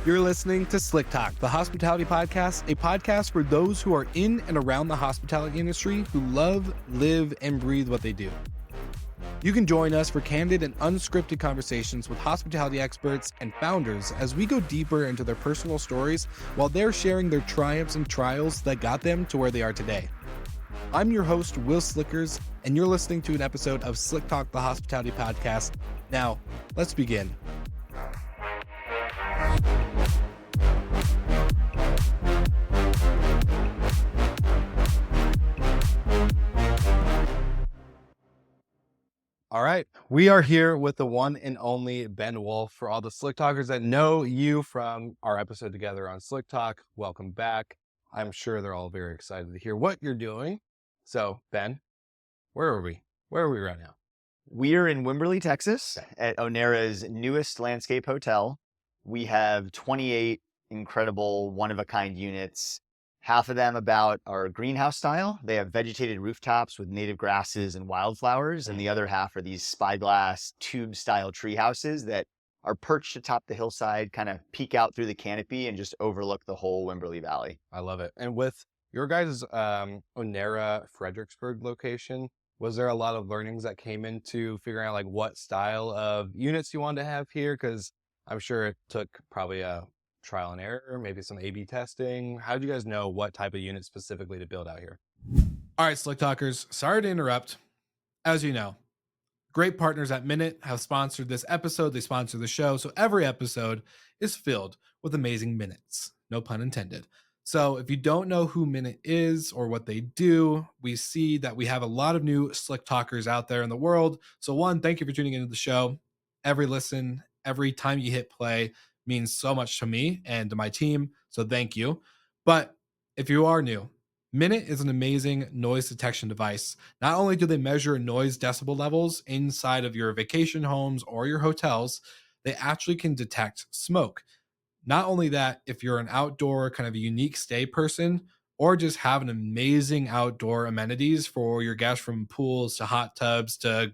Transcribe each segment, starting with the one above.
You're listening to Slick Talk, the hospitality podcast, a podcast for those who are in and around the hospitality industry who love, live, and breathe what they do. You can join us for candid and unscripted conversations with hospitality experts and founders as we go deeper into their personal stories while they're sharing their triumphs and trials that got them to where they are today. I'm your host, Will Slickers, and you're listening to an episode of Slick Talk, the hospitality podcast. Now, let's begin. All right, we are here with the one and only Ben Wolff. For all the Slick Talkers that know you from our episode together on Slick Talk, welcome back. I'm sure they're all very excited to hear what you're doing. So, Ben, where are we? Where are we right now? We're in Wimberley, Texas, at Onera's newest landscape hotel. We have 28 incredible one-of-a-kind units. Half of them about our greenhouse style. They have vegetated rooftops with native grasses and wildflowers, and the other half are these spyglass tube-style tree houses that are perched atop the hillside, kind of peek out through the canopy and just overlook the whole Wimberley Valley. I love it. And with your guys' Onera Fredericksburg location, was there a lot of learnings that came into figuring out like what style of units you wanted to have here? Because I'm sure it took probably a trial and error, maybe some A/B testing. How did you guys know what type of unit specifically to build out here? All right, Slick Talkers, sorry to interrupt. As you know, great partners at Minute have sponsored this episode. They sponsor the show. So every episode is filled with amazing minutes. No pun intended. So if you don't know who Minute is or what they do, we see that we have a lot of new Slick Talkers out there in the world. So one, thank you for tuning into the show. Every listen, every time you hit play means so much to me and to my team. So thank you. But if you are new, Minute is an amazing noise detection device. Not only do they measure noise decibel levels inside of your vacation homes or your hotels, they actually can detect smoke. Not only that, if you're an outdoor kind of a unique stay person or just have an amazing outdoor amenities for your guests, from pools to hot tubs to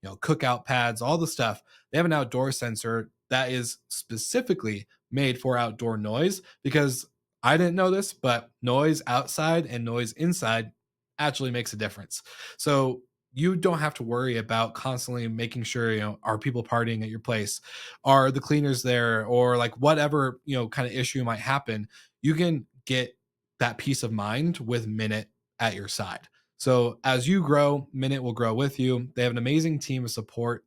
cookout pads, all the stuff, they have an outdoor sensor that is specifically made for outdoor noise, because I didn't know this, but noise outside and noise inside actually makes a difference. So you don't have to worry about constantly making sure, are people partying at your place? Are the cleaners there? Or like whatever, kind of issue might happen, you can get that peace of mind with Minute at your side. So as you grow, Minute will grow with you. They have an amazing team of support,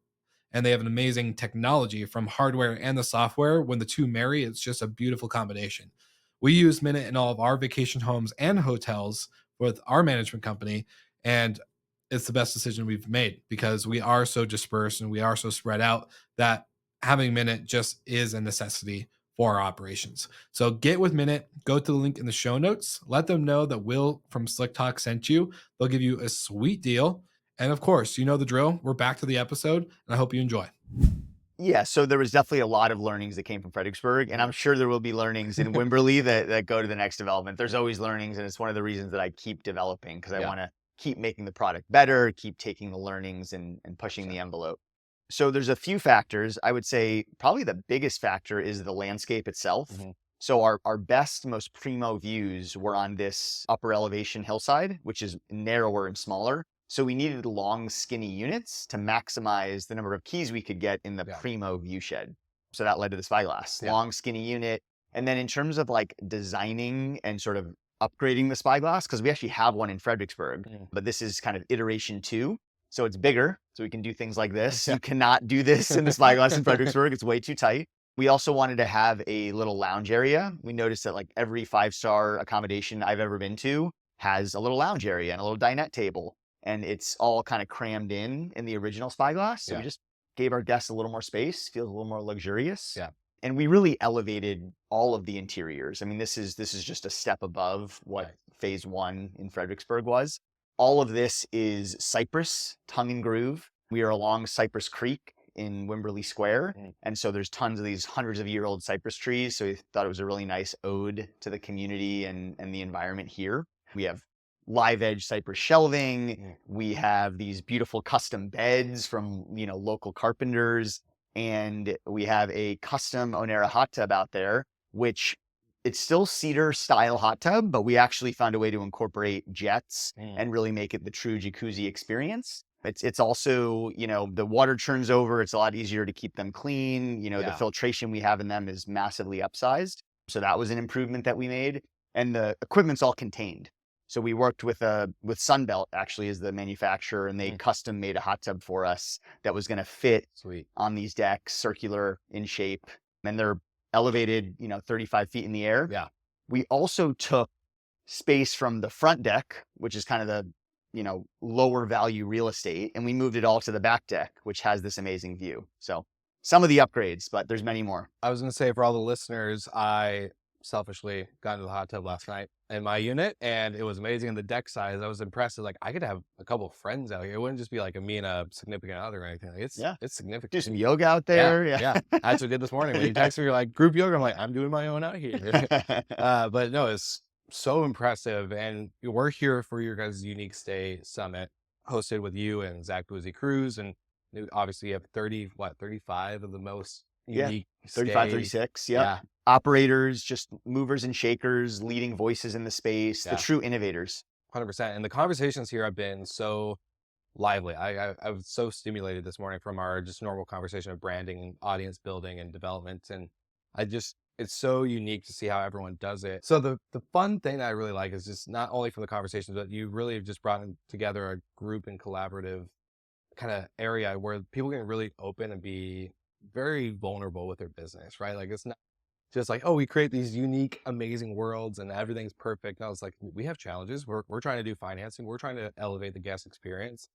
and they have an amazing technology from hardware and the software. When the two marry, it's just a beautiful combination. We use Minute in all of our vacation homes and hotels with our management company, and it's the best decision we've made because we are so dispersed and we are so spread out that having Minute just is a necessity for our operations. So get with Minute, go to the link in the show notes, let them know that Will from Slick Talk sent you. They'll give you a sweet deal. And of course, you know the drill. We're back to the episode, and I hope you enjoy. Yeah, so there was definitely a lot of learnings that came from Fredericksburg, and I'm sure there will be learnings in Wimberley that go to the next development. There's always learnings, and it's one of the reasons that I keep developing, because I want to keep making the product better, keep taking the learnings and pushing the envelope. So there's a few factors. I would say probably the biggest factor is the landscape itself. So our best, most primo views were on this upper elevation hillside, which is narrower and smaller. So we needed long, skinny units to maximize the number of keys we could get in the primo view shed. So that led to the spyglass, long, skinny unit. And then in terms of like designing and sort of upgrading the spyglass, because we actually have one in Fredericksburg, but this is kind of iteration 2. So it's bigger, so we can do things like this. You cannot do this in the spyglass in Fredericksburg. It's way too tight. We also wanted to have a little lounge area. We noticed that like every 5-star accommodation I've ever been to has a little lounge area and a little dinette table. And it's all kind of crammed in the original spyglass. So we just gave our guests a little more space, feels a little more luxurious. And we really elevated all of the interiors. I mean, this is just a step above what phase 1 in Fredericksburg was. All of this is cypress, tongue and groove. We are along Cypress Creek in Wimberley Square. And so there's tons of these hundreds of year old cypress trees. So we thought it was a really nice ode to the community and the environment here. We have live edge cypress shelving. We have these beautiful custom beds from, local carpenters. And we have a custom Onera hot tub out there which it's still cedar style hot tub, but we actually found a way to incorporate jets Mm. and really make it the true jacuzzi experience. It's also, the water churns over. It's a lot easier to keep them clean. The Yeah. filtration we have in them is massively upsized. So that was an improvement that we made. And the equipment's all contained. So we worked with Sunbelt actually as the manufacturer, and they Mm. custom made a hot tub for us that was going to fit Sweet. on these decks, circular in shape, and they're elevated, 35 feet in the air. Yeah. We also took space from the front deck, which is kind of the, lower value real estate, and we moved it all to the back deck, which has this amazing view. So some of the upgrades, but there's many more. I was going to say, for all the listeners, I selfishly got into the hot tub last night in my unit, and it was amazing. And the deck size, I was impressed. Like, I could have a couple of friends out here. It wouldn't just be like me and a significant other or anything. Like, it's significant. Do some yoga out Yeah, there. yeah. I actually did this morning when you texted me, you're like, group yoga. I'm like, I'm doing my own out here. But no, it's so impressive. And we're here for your guys' Unique Stay Summit, hosted with you and Zach Boozy Cruz. And obviously you have 35 of the most unique 35, stay. 36. Yep. Yeah. Operators, just movers and shakers, leading voices in the space, Yeah. the true innovators. 100%. And the conversations here have been so lively. I was so stimulated this morning from our just normal conversation of branding and audience building and development. And it's so unique to see how everyone does it. So the fun thing that I really like is just not only from the conversations, but you really have just brought together a group and collaborative kind of area where people can really open and be very vulnerable with their business, right? Like, it's not just like, oh, we create these unique, amazing worlds and everything's perfect. No, it's like, we have challenges. We're trying to do financing. We're trying to elevate the guest experience.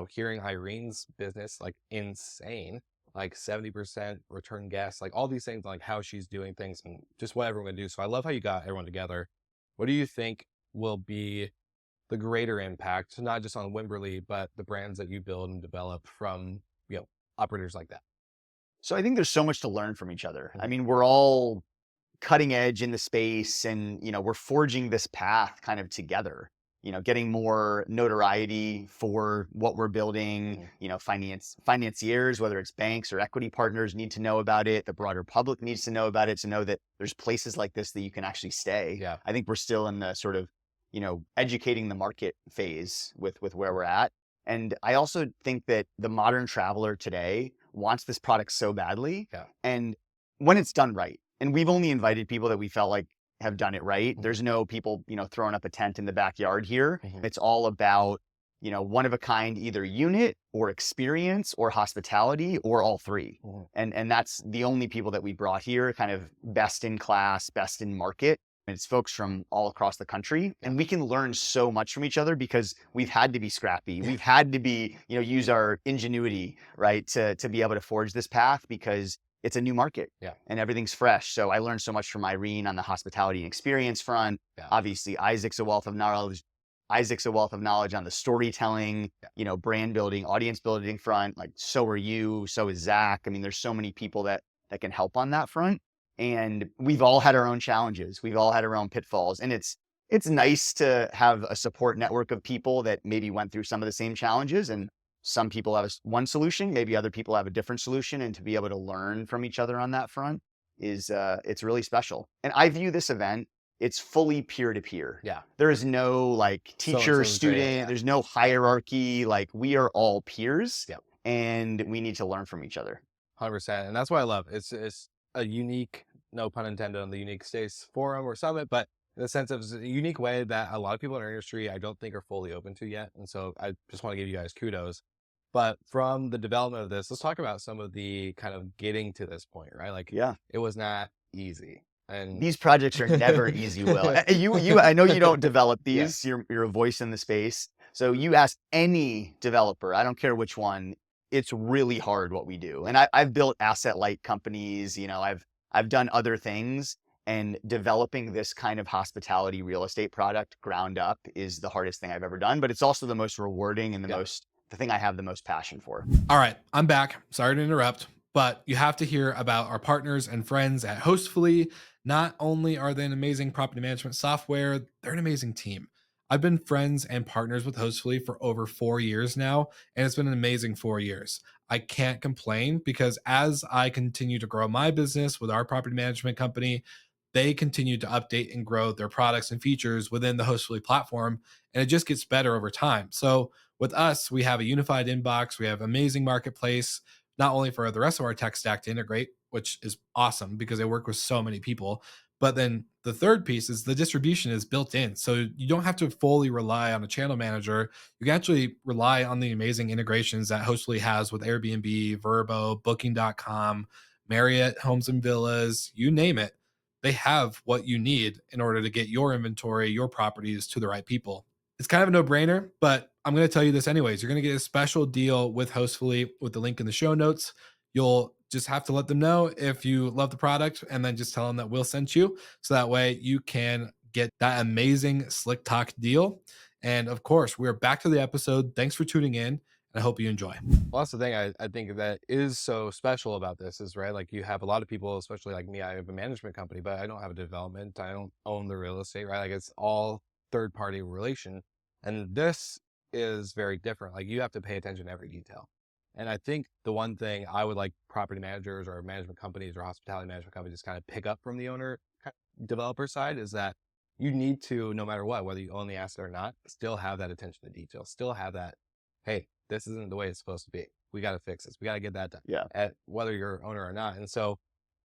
Hearing Irene's business, like, insane, like 70% return guests, like all these things, like how she's doing things and just what everyone can do. So I love how you got everyone together. What do you think will be the greater impact, not just on Wimberley, but the brands that you build and develop from, operators like that? So I think there's so much to learn from each other. I mean, we're all cutting edge in the space, and, we're forging this path kind of together, getting more notoriety for what we're building. Financiers, whether it's banks or equity partners, need to know about it. The broader public needs to know about it, to know that there's places like this that you can actually stay. Yeah. I think we're still in the sort of, educating the market phase with where we're at. And I also think that the modern traveler today wants this product so badly. Yeah. And when it's done right, and we've only invited people that we felt like have done it right. Mm-hmm. There's no people, throwing up a tent in the backyard here. Mm-hmm. It's all about, one of a kind, either unit or experience or hospitality or all three. Mm-hmm. And that's the only people that we brought here, kind of best in class, best in market. And it's folks from all across the country, and we can learn so much from each other because we've had to be scrappy. We've had to be, use our ingenuity, right, to be able to forge this path, because it's a new market. Yeah. And everything's fresh. So I learned so much from Irene on the hospitality and experience front. Yeah. Obviously, Isaac's a wealth of knowledge. On the storytelling, brand building, audience building front. Like, so are you, so is Zach. I mean, there's so many people that can help on that front. And we've all had our own challenges. We've all had our own pitfalls. And it's nice to have a support network of people that maybe went through some of the same challenges. And some people have one solution, maybe other people have a different solution. And to be able to learn from each other on that front is, it's really special. And I view this event, it's fully peer-to-peer. Yeah. There is no like teacher, student, there's no hierarchy. Like, we are all peers. Yep. And we need to learn from each other. 100%. And that's what I love. It's a unique, no pun intended on the Unique Stays Forum or Summit, but in the sense of a unique way that a lot of people in our industry, I don't think, are fully open to yet. And so I just want to give you guys kudos. But from the development of this, let's talk about some of the kind of getting to this point, right? Like, it was not easy. And these projects are never easy, Will. I know you don't develop these. Yeah. You're a voice in the space. So you ask any developer, I don't care which one, it's really hard what we do. And I've built asset light companies, I've done other things, and developing this kind of hospitality real estate product ground up is the hardest thing I've ever done, but it's also the most rewarding and the thing I have the most passion for. All right, I'm back. Sorry to interrupt, but you have to hear about our partners and friends at Hostfully. Not only are they an amazing property management software, they're an amazing team. I've been friends and partners with Hostfully for over 4 years now, and it's been an amazing 4 years. I can't complain because as I continue to grow my business with our property management company, they continue to update and grow their products and features within the Hostfully platform, and it just gets better over time. So with us, we have a unified inbox, we have amazing marketplace, not only for the rest of our tech stack to integrate, which is awesome because they work with so many people, but then the third piece is the distribution is built in. So you don't have to fully rely on a channel manager. You can actually rely on the amazing integrations that Hostfully has with Airbnb, Vrbo, Booking.com, Marriott, Homes and Villas, you name it. They have what you need in order to get your inventory, your properties to the right people. It's kind of a no-brainer, but I'm going to tell you this anyways. You're going to get a special deal with Hostfully with the link in the show notes. You'll just have to let them know if you love the product and then just tell them that we'll send you. So that way you can get that amazing Slick Talk deal. And of course, we're back to the episode. Thanks for tuning in, and I hope you enjoy. Well, that's the thing I think that is so special about this is, right, like you have a lot of people, especially like me, I have a management company, but I don't have a development. I don't own the real estate, right? Like it's all third party relation. And this is very different. Like you have to pay attention to every detail. And I think the one thing I would like property managers or management companies or hospitality management companies kind of pick up from the owner developer side is that you need to, no matter what, whether you own the asset or not, still have that attention to detail, still have that, hey, this isn't the way it's supposed to be. We got to fix this. We got to get that done. Yeah. At whether you're owner or not. And so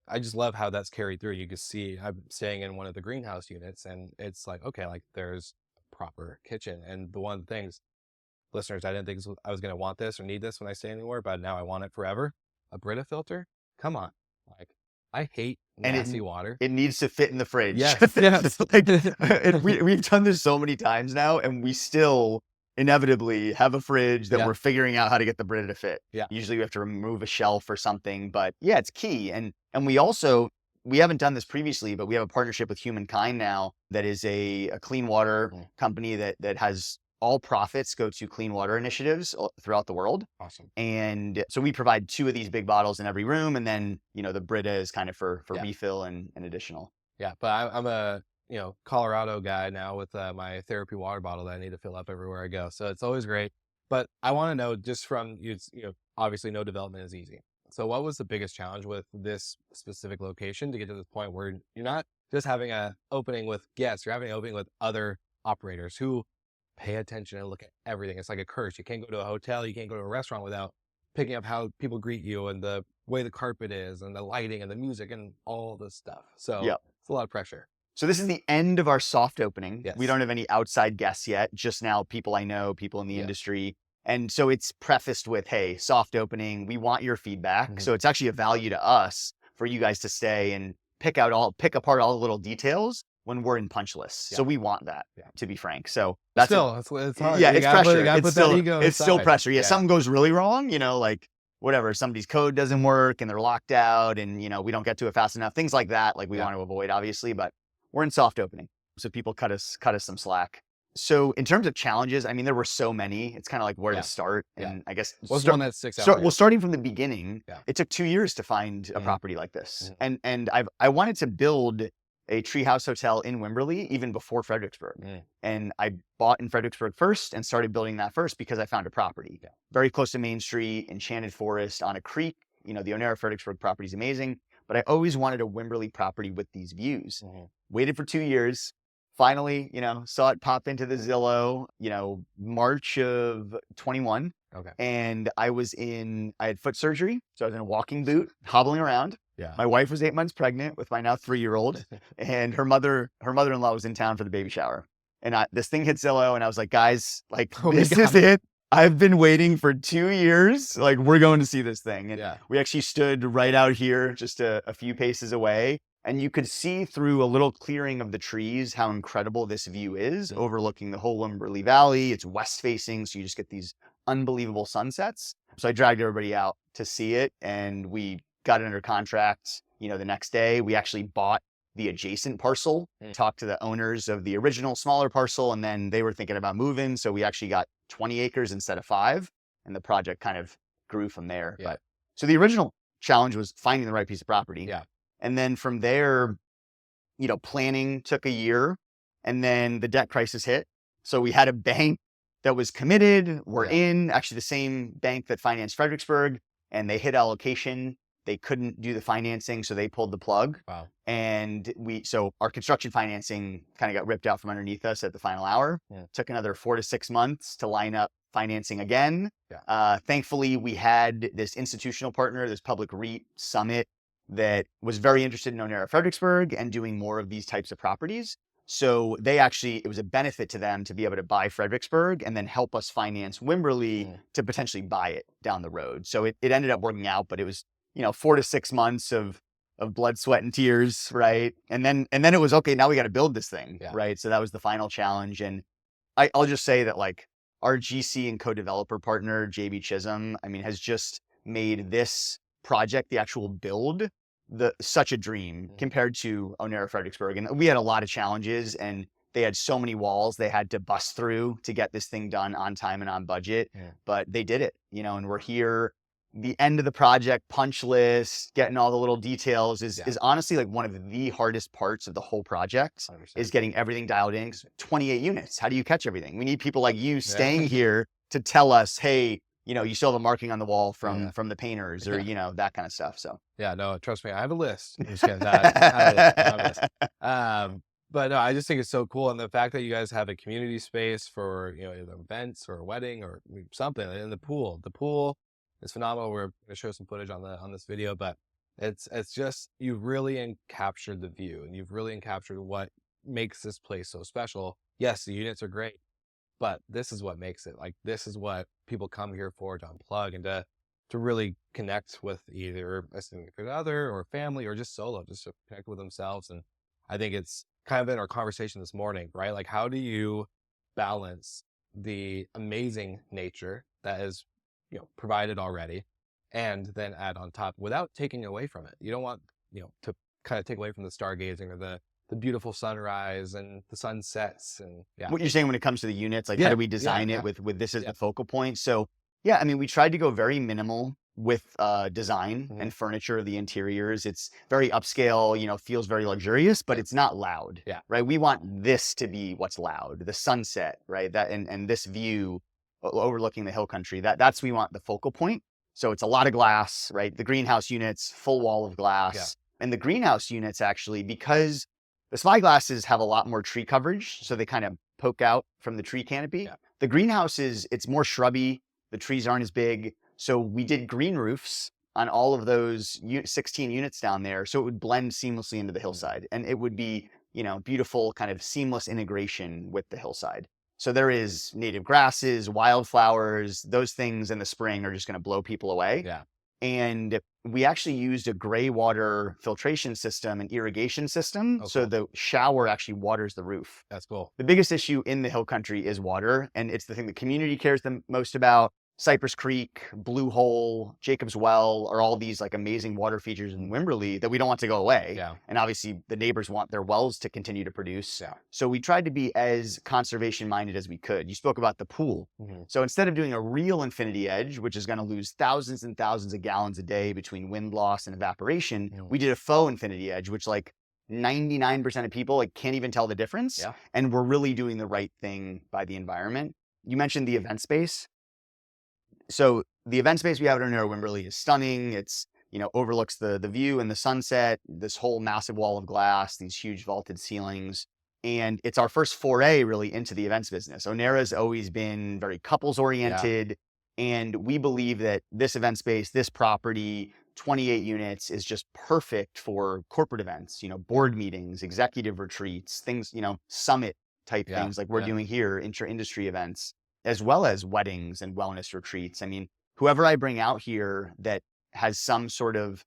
I just love how that's carried through. You can see I'm staying in one of the greenhouse units and it's like, okay, like there's a proper kitchen. And the one things, listeners, I didn't think I was going to want this or need this when I stay anywhere, but now I want it forever. A Brita filter? Come on. Like I hate nasty water. It needs to fit in the fridge. Yes. Yes. Like, we've done this so many times now, and we still inevitably have a fridge that we're figuring out how to get the Brita to fit. Yeah. Usually we have to remove a shelf or something, but yeah, it's key. And we haven't done this previously, but we have a partnership with Humankind now that is a clean water company that has all profits go to clean water initiatives throughout the world. Awesome. And so we provide 2 of these big bottles in every room. And then, the Brita is kind of for refill and additional. Yeah. But I'm a, Colorado guy now with my therapy water bottle that I need to fill up everywhere I go. So it's always great. But I want to know just from you, obviously no development is easy. So what was the biggest challenge with this specific location to get to this point where you're not just having an opening with guests, you're having an opening with other operators who pay attention and look at everything. It's like a curse. You can't go to a hotel, you can't go to a restaurant without picking up how people greet you and the way the carpet is and the lighting and the music and all this stuff. So it's a lot of pressure. So this is the end of our soft opening. Yes. We don't have any outside guests yet, just now people I know, people in the industry. And so it's prefaced with, hey, soft opening, we want your feedback. So it's actually a value to us for you guys to stay and pick apart all the little details when we're in punch lists. So we want that, to be frank. So that's it's hard. Yeah, it's pressure. It's still pressure. Yeah, something goes really wrong, like whatever, somebody's code doesn't work and they're locked out and, we don't get to it fast enough. Things like that, like we want to avoid, obviously, but we're in soft opening. So people cut us some slack. So in terms of challenges, I mean, there were so many. It's kind of like where to start. And I guess what's one that sticks out? Well, starting from the beginning, it took 2 years to find a property like this. And I wanted to build a treehouse hotel in Wimberley even before Fredericksburg. And I bought in Fredericksburg first and started building that first because I found a property very close to Main Street, Enchanted Forest on a creek. The Onera Fredericksburg property is amazing, but I always wanted a Wimberley property with these views. Waited for 2 years. Finally, saw it pop into the Zillow, March of 21. Okay. And I had foot surgery. So I was in a walking boot, hobbling around. Yeah. My wife was 8 months pregnant with my now 3-year-old. And her mother-in-law was in town for the baby shower. And this thing hit Zillow and I was like, guys, like, this is it. I've been waiting for 2 years. Like, we're going to see this thing. And we actually stood right out here, just a few paces away. And you could see through a little clearing of the trees how incredible this view is, overlooking the whole Wimberley Valley. It's west facing, so you just get these unbelievable sunsets. So I dragged everybody out to see it, and we got it under contract. The next day, we actually bought the adjacent parcel, talked to the owners of the original smaller parcel, and then they were thinking about moving. So we actually got 20 acres instead of 5, and the project kind of grew from there. But so the original challenge was finding the right piece of property. And then from there, planning took a year, and then the debt crisis hit. So we had a bank that was committed. We're in actually the same bank that financed Fredericksburg, and they hit allocation They couldn't do the financing, so they pulled the plug. Wow. And so our construction financing kind of got ripped out from underneath us at the final hour. Yeah. Took another 4 to 6 months to line up financing again. Yeah. Thankfully, we had this institutional partner, this public REIT Summit, that was very interested in Onera Fredericksburg and doing more of these types of properties. So it was a benefit to them to be able to buy Fredericksburg and then help us finance Wimberley to potentially buy it down the road. So it ended up working out, but it was, 4 to 6 months of blood, sweat, and tears, right? And then it was, okay, now we got to build this thing, right? So that was the final challenge. And I'll just say that, like, our GC and co-developer partner, JB Chisholm, has just made this project, the actual build, such a dream compared to Onera Fredericksburg. And we had a lot of challenges, and they had so many walls they had to bust through to get this thing done on time and on budget. But they did it, and we're here. The end of the project, punch list, getting all the little details is honestly like one of the hardest parts of the whole project. 100%. Is getting everything dialed in. 28 units. How do you catch everything? We need people like you staying here to tell us, hey, you still have a marking on the wall from the painters, or, that kind of stuff. So yeah, no, trust me, I have a list. I'm just kidding. I have a list. But no, I just think it's so cool. And the fact that you guys have a community space for, either events or a wedding or something in the pool. The pool is phenomenal. We're going to show some footage on this video, but it's just, you've really captured the view, and you've really captured what makes this place so special. Yes, the units are great, but this is what makes it. Like, this is what people come here for, to unplug and to really connect with either a significant other or family, or just solo, just to connect with themselves. And I think it's kind of in our conversation this morning, right? Like, how do you balance the amazing nature that is, provided already, and then add on top without taking away from it? You don't want, to kind of take away from the stargazing or the beautiful sunrise and the sunsets. And what you're saying when it comes to the units, like, how do we design it with this as the focal point? So we tried to go very minimal with design and furniture of the interiors. It's very upscale, feels very luxurious, but it's not loud. Right. We want this to be what's loud, the sunset, right? That and this view overlooking the hill country. That's we want the focal point. So it's a lot of glass, right? The greenhouse units, full wall of glass. And the greenhouse units, actually, because the spyglasses have a lot more tree coverage, so they kind of poke out from the tree canopy. The greenhouses, it's more shrubby. The trees aren't as big. So we did green roofs on all of those 16 units down there, so it would blend seamlessly into the hillside. And it would be, beautiful kind of seamless integration with the hillside. So there is native grasses, wildflowers, those things in the spring are just going to blow people away. And we actually used a gray water filtration system and irrigation system. So the shower actually waters the roof. That's cool. The biggest issue in the hill country is water, and it's the thing the community cares the most about. Cypress Creek, Blue Hole, Jacob's Well are all these like amazing water features in Wimberley that we don't want to go away. And obviously the neighbors want their wells to continue to produce. So we tried to be as conservation minded as we could. You spoke about the pool. So instead of doing a real infinity edge, which is going to lose thousands and thousands of gallons a day between wind loss and evaporation, we did a faux infinity edge, which, like, 99% of people can't even tell the difference. And we're really doing the right thing by the environment. You mentioned the event space. So the event space we have at Onera Wimberley is stunning. It's, overlooks the view and the sunset, this whole massive wall of glass, these huge vaulted ceilings. And it's our first foray really into the events business. Onera's always been very couples oriented. And we believe that this event space, this property, 28 units, is just perfect for corporate events, board meetings, executive retreats, things, summit type things like we're doing here, intra-industry events, as well as weddings and wellness retreats. Whoever I bring out here that has some sort of,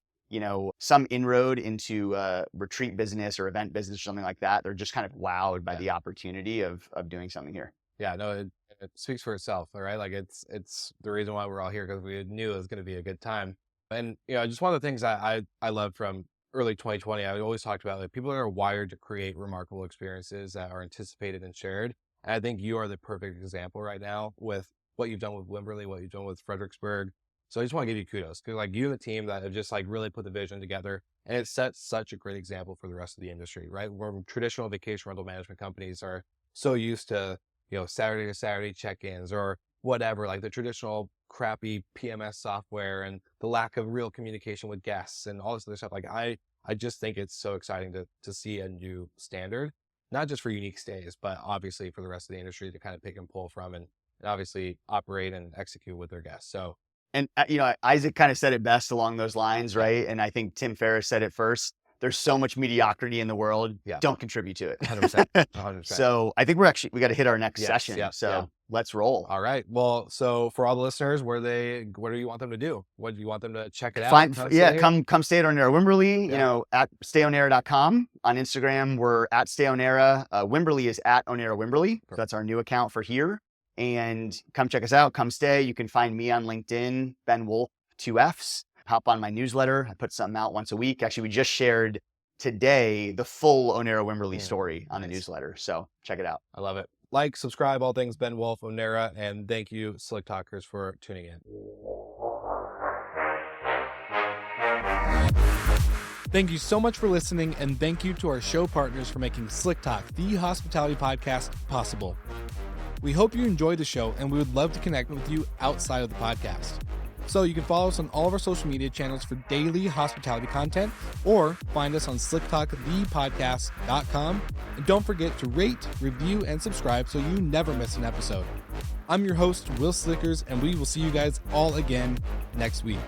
some inroad into retreat business or event business or something like that, they're just kind of wowed by the opportunity of doing something here. Yeah, no, it speaks for itself, all right? Like, it's the reason why we're all here, because we knew it was going to be a good time. And, just one of the things I love from early 2020, I always talked about, like, people are wired to create remarkable experiences that are anticipated and shared. And I think you are the perfect example right now with what you've done with Wimberley, what you've done with Fredericksburg. So I just want to give you kudos, because, like, you and the team that have just, like, really put the vision together, and it sets such a great example for the rest of the industry, right? Where traditional vacation rental management companies are so used to, Saturday to Saturday check-ins, or whatever, like the traditional crappy PMS software and the lack of real communication with guests and all this other stuff. Like I just think it's so exciting to see a new standard, not just for unique stays, but obviously for the rest of the industry to kind of pick and pull from and obviously operate and execute with their guests. So, and Isaac kind of said it best along those lines, right? And I think Tim Ferriss said it first. There's so much mediocrity in the world. Yeah. Don't contribute to it. 100%. 100%. So I think we got to hit our next Yes, session. yeah, So yeah. let's roll. All right. Well, so for all the listeners, what do you want them to do? What do you want them to check it out? Come stay at Onera Wimberley, Yeah. at stayonera.com. On Instagram, we're at stayonera. Wimberley is at Onera Wimberley. So that's our new account for here. And come check us out. Come stay. You can find me on LinkedIn, Ben Wolff, 2 Fs. Hop on my newsletter. I put something out once a week. Actually, we just shared today the full Onera Wimberley story on the newsletter. So check it out. I love it. Like, subscribe, all things Ben Wolff, Onera, and thank you, Slick Talkers, for tuning in. Thank you so much for listening, and thank you to our show partners for making Slick Talk, the hospitality podcast, possible. We hope you enjoyed the show, and we would love to connect with you outside of the podcast. So you can follow us on all of our social media channels for daily hospitality content, or find us on slicktalkthepodcast.com. And don't forget to rate, review, and subscribe so you never miss an episode. I'm your host, Will Slickers, and we will see you guys all again next week.